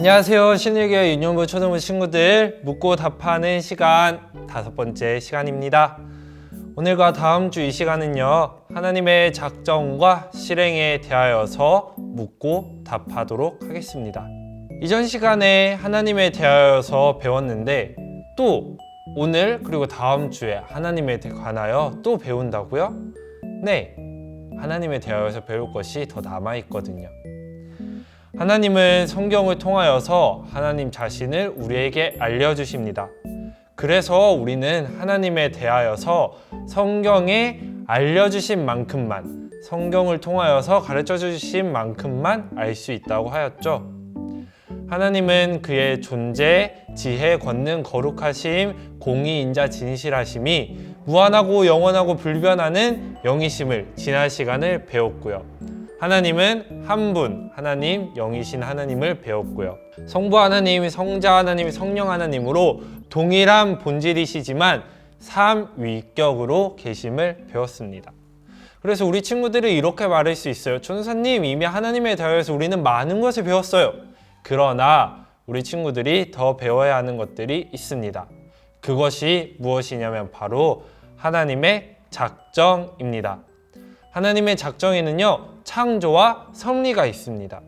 안녕하세요. 신일교회 유년부 초등부 친구들, 묻고 답하는 시간 5번째 시간입니다. 오늘과 다음 주 이 시간은요, 하나님의 작정과 실행에 대하여서 묻고 답하도록 하겠습니다. 이전 시간에 하나님에 대하여서 배웠는데 또 오늘 그리고 다음 주에 하나님에 관하여 또 배운다고요? 네, 하나님에 대하여서 배울 것이 더 남아있거든요. 하나님은 성경을 통하여서 하나님 자신을 우리에게 알려주십니다. 그래서 우리는 하나님에 대하여서 성경에 알려주신 만큼만, 성경을 통하여서 가르쳐 주신 만큼만 알 수 있다고 하였죠. 하나님은 그의 존재, 지혜, 권능, 거룩하심, 공의, 인자, 진실하심이 무한하고 영원하고 불변하는 영이심을 지난 시간을 배웠고요. 하나님은 한 분, 하나님, 영이신 하나님을 배웠고요. 성부 하나님, 성자 하나님, 성령 하나님으로 동일한 본질이시지만 삼위격으로 계심을 배웠습니다. 그래서 우리 친구들이 이렇게 말할 수 있어요. 전도사님, 이미 하나님에 대하여서 우리는 많은 것을 배웠어요. 그러나 우리 친구들이 더 배워야 하는 것들이 있습니다. 그것이 무엇이냐면 바로 하나님의 작정입니다. 하나님의 작정에는요, 창조와 섭리가 있습니다.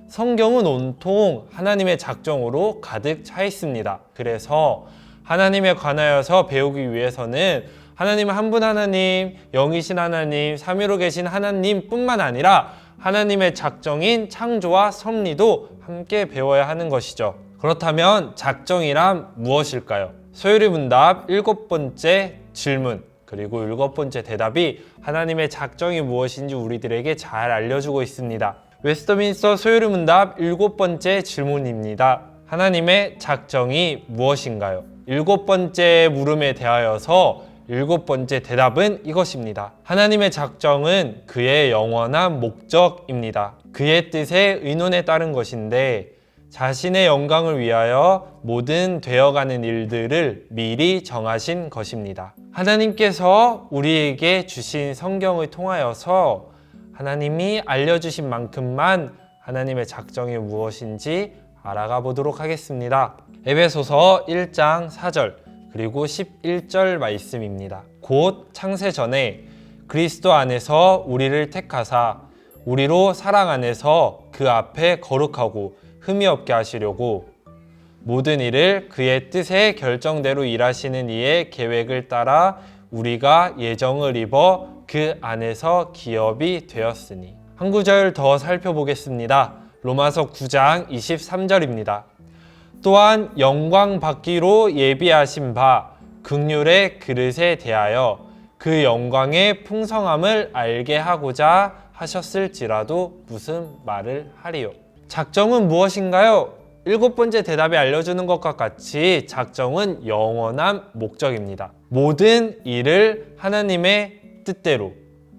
성경은 온통 하나님의 작정으로 가득 차 있습니다. 그래서 하나님에 관하여서 배우기 위해서는 하나님은 한 분 하나님, 영이신 하나님, 삼위로 계신 하나님 뿐만 아니라 하나님의 작정인 창조와 섭리도 함께 배워야 하는 것이죠. 그렇다면 작정이란 무엇일까요? 소요리 문답 7번째 질문 그리고 7번째 대답이 하나님의 작정이 무엇인지 우리들에게 잘 알려주고 있습니다. 웨스터민스터 소요리 문답 7번째 질문입니다. 하나님의 작정이 무엇인가요? 7번째 물음에 대하여서 7번째 대답은 이것입니다. 하나님의 작정은 그의 영원한 목적입니다. 그의 뜻에 의논에 따른 것인데 자신의 영광을 위하여 모든 되어가는 일들을 미리 정하신 것입니다. 하나님께서 우리에게 주신 성경을 통하여서 하나님이 알려주신 만큼만 하나님의 작정이 무엇인지 알아가 보도록 하겠습니다. 에베소서 1장 4절 그리고 11절 말씀입니다. 곧 창세 전에 그리스도 안에서 우리를 택하사 우리로 사랑 안에서 그 앞에 거룩하고 흠이 없게 하시려고 모든 일을 그의 뜻의 결정대로 일하시는 이의 계획을 따라 우리가 예정을 입어 그 안에서 기업이 되었으니. 한 구절 더 살펴보겠습니다. 로마서 9장 23절입니다. 또한 영광 받기로 예비하신 바 긍휼의 그릇에 대하여 그 영광의 풍성함을 알게 하고자 하셨을지라도 무슨 말을 하리요. 작정은 무엇인가요? 7번째 대답이 알려주는 것과 같이 작정은 영원한 목적입니다. 모든 일을 하나님의 뜻대로,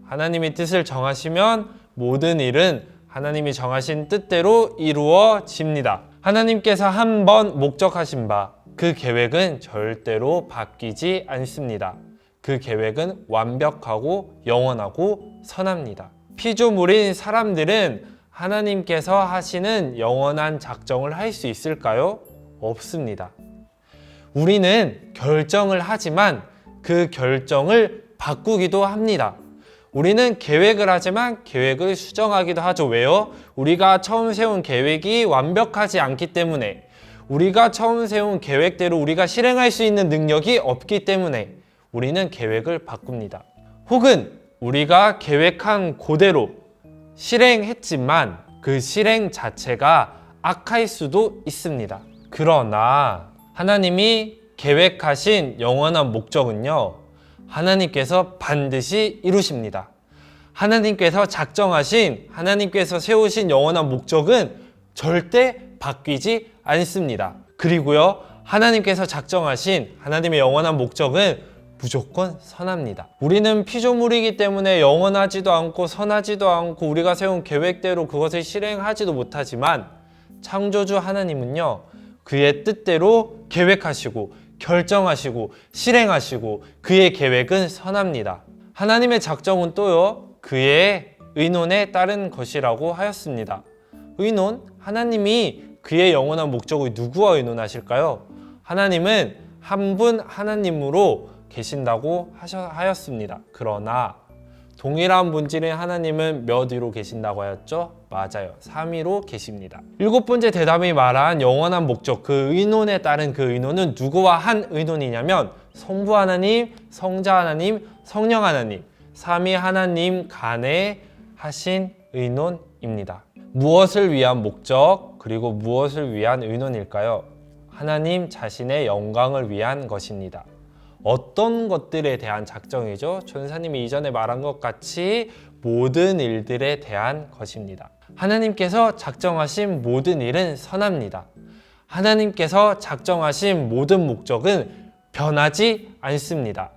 하나님이 뜻을 정하시면 모든 일은 하나님이 정하신 뜻대로 이루어집니다. 하나님께서 한 번 목적하신 바, 그 계획은 절대로 바뀌지 않습니다. 그 계획은 완벽하고 영원하고 선합니다. 피조물인 사람들은 하나님께서 하시는 영원한 작정을 할 수 있을까요? 없습니다. 우리는 결정을 하지만 그 결정을 바꾸기도 합니다. 우리는 계획을 하지만 계획을 수정하기도 하죠. 왜요? 우리가 처음 세운 계획이 완벽하지 않기 때문에, 우리가 처음 세운 계획대로 우리가 실행할 수 있는 능력이 없기 때문에 우리는 계획을 바꿉니다. 혹은 우리가 계획한 그대로 실행했지만 그 실행 자체가 악할 수도 있습니다. 그러나 하나님이 계획하신 영원한 목적은요, 하나님께서 반드시 이루십니다. 하나님께서 작정하신, 하나님께서 세우신 영원한 목적은 절대 바뀌지 않습니다. 그리고요, 하나님께서 작정하신 하나님의 영원한 목적은 무조건 선합니다. 우리는 피조물이기 때문에 영원하지도 않고 선하지도 않고 우리가 세운 계획대로 그것을 실행하지도 못하지만 창조주 하나님은요, 그의 뜻대로 계획하시고 결정하시고 실행하시고 그의 계획은 선합니다. 하나님의 작정은 또요, 그의 의논에 따른 것이라고 하였습니다. 의논, 하나님이 그의 영원한 목적이 누구와 의논하실까요? 하나님은 한 분 하나님으로 계신다고 하였습니다. 그러나 동일한 본질인 하나님은 몇 위로 계신다고 하였죠? 맞아요. 3위로 계십니다. 7번째 대답이 말한 영원한 목적, 그 의논에 따른 그 의논은 누구와 한 의논이냐면 성부 하나님, 성자 하나님, 성령 하나님, 삼위 하나님 간에 하신 의논입니다. 무엇을 위한 목적, 그리고 무엇을 위한 의논일까요? 하나님 자신의 영광을 위한 것입니다. 어떤 것들에 대한 작정이죠? 전사님이 이전에 말한 것 같이 모든 일들에 대한 것입니다. 하나님께서 작정하신 모든 일은 선합니다. 하나님께서 작정하신 모든 목적은 변하지 않습니다.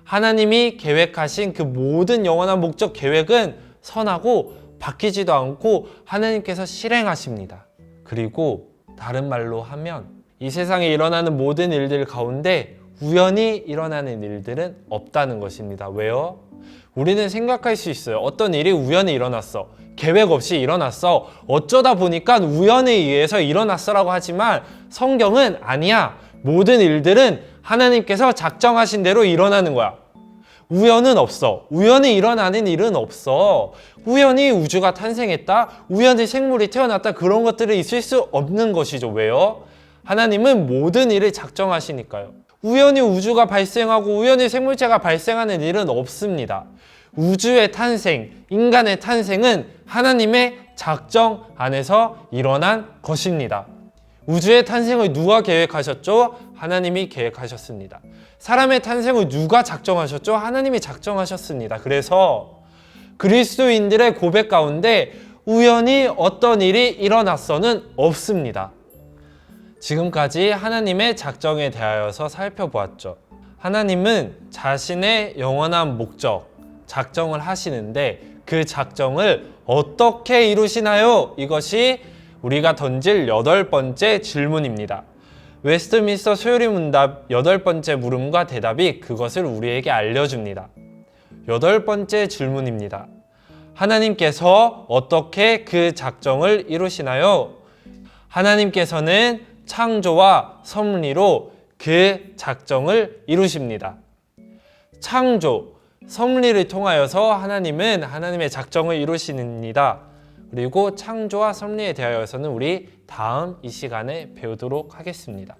하나님이 계획하신 그 모든 영원한 목적 계획은 선하고 바뀌지도 않고 하나님께서 실행하십니다. 그리고 다른 말로 하면 이 세상에 일어나는 모든 일들 가운데 우연히 일어나는 일들은 없다는 것입니다. 왜요? 우리는 생각할 수 있어요. 어떤 일이 우연히 일어났어. 계획 없이 일어났어. 어쩌다 보니까 우연에 의해서 일어났어라고 하지만 성경은 아니야. 모든 일들은 하나님께서 작정하신 대로 일어나는 거야. 우연은 없어. 우연히 일어나는 일은 없어. 우연히 우주가 탄생했다. 우연히 생물이 태어났다. 그런 것들은 있을 수 없는 것이죠. 왜요? 하나님은 모든 일을 작정하시니까요. 우연히 우주가 발생하고 우연히 생물체가 발생하는 일은 없습니다. 우주의 탄생, 인간의 탄생은 하나님의 작정 안에서 일어난 것입니다. 우주의 탄생을 누가 계획하셨죠? 하나님이 계획하셨습니다. 사람의 탄생을 누가 작정하셨죠? 하나님이 작정하셨습니다. 그래서 그리스도인들의 고백 가운데 우연히 어떤 일이 일어났어는 없습니다. 지금까지 하나님의 작정에 대하여서 살펴보았죠. 하나님은 자신의 영원한 목적, 작정을 하시는데 그 작정을 어떻게 이루시나요? 이것이 우리가 던질 8번째 질문입니다. 웨스트민스터 소요리 문답 8번째 물음과 대답이 그것을 우리에게 알려줍니다. 8번째 질문입니다. 하나님께서 어떻게 그 작정을 이루시나요? 하나님께서는 창조와 섭리로 그 작정을 이루십니다. 창조, 섭리를 통하여서 하나님은 하나님의 작정을 이루십니다. 그리고 창조와 섭리에 대하여서는 우리 다음 이 시간에 배우도록 하겠습니다.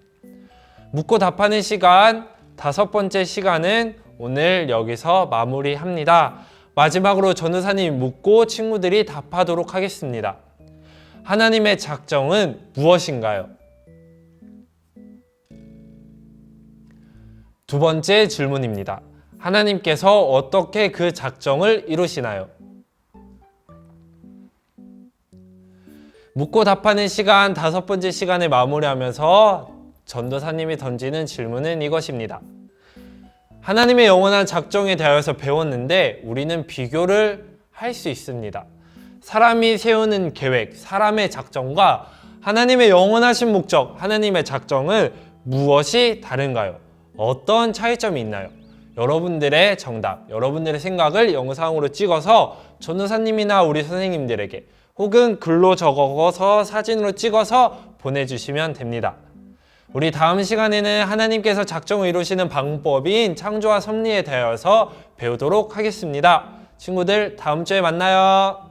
묻고 답하는 시간, 5번째 시간은 오늘 여기서 마무리합니다. 마지막으로 전도사님이 묻고 친구들이 답하도록 하겠습니다. 하나님의 작정은 무엇인가요? 두 번째 질문입니다. 하나님께서 어떻게 그 작정을 이루시나요? 묻고 답하는 시간 5번째 시간에 마무리하면서 전도사님이 던지는 질문은 이것입니다. 하나님의 영원한 작정에 대하여서 배웠는데 우리는 비교를 할 수 있습니다. 사람이 세우는 계획, 사람의 작정과 하나님의 영원하신 목적, 하나님의 작정은 무엇이 다른가요? 어떤 차이점이 있나요? 여러분들의 정답, 여러분들의 생각을 영상으로 찍어서 전도사님이나 우리 선생님들에게 혹은 글로 적어서 사진으로 찍어서 보내주시면 됩니다. 우리 다음 시간에는 하나님께서 작정을 이루시는 방법인 창조와 섭리에 대하여서 배우도록 하겠습니다. 친구들 다음 주에 만나요.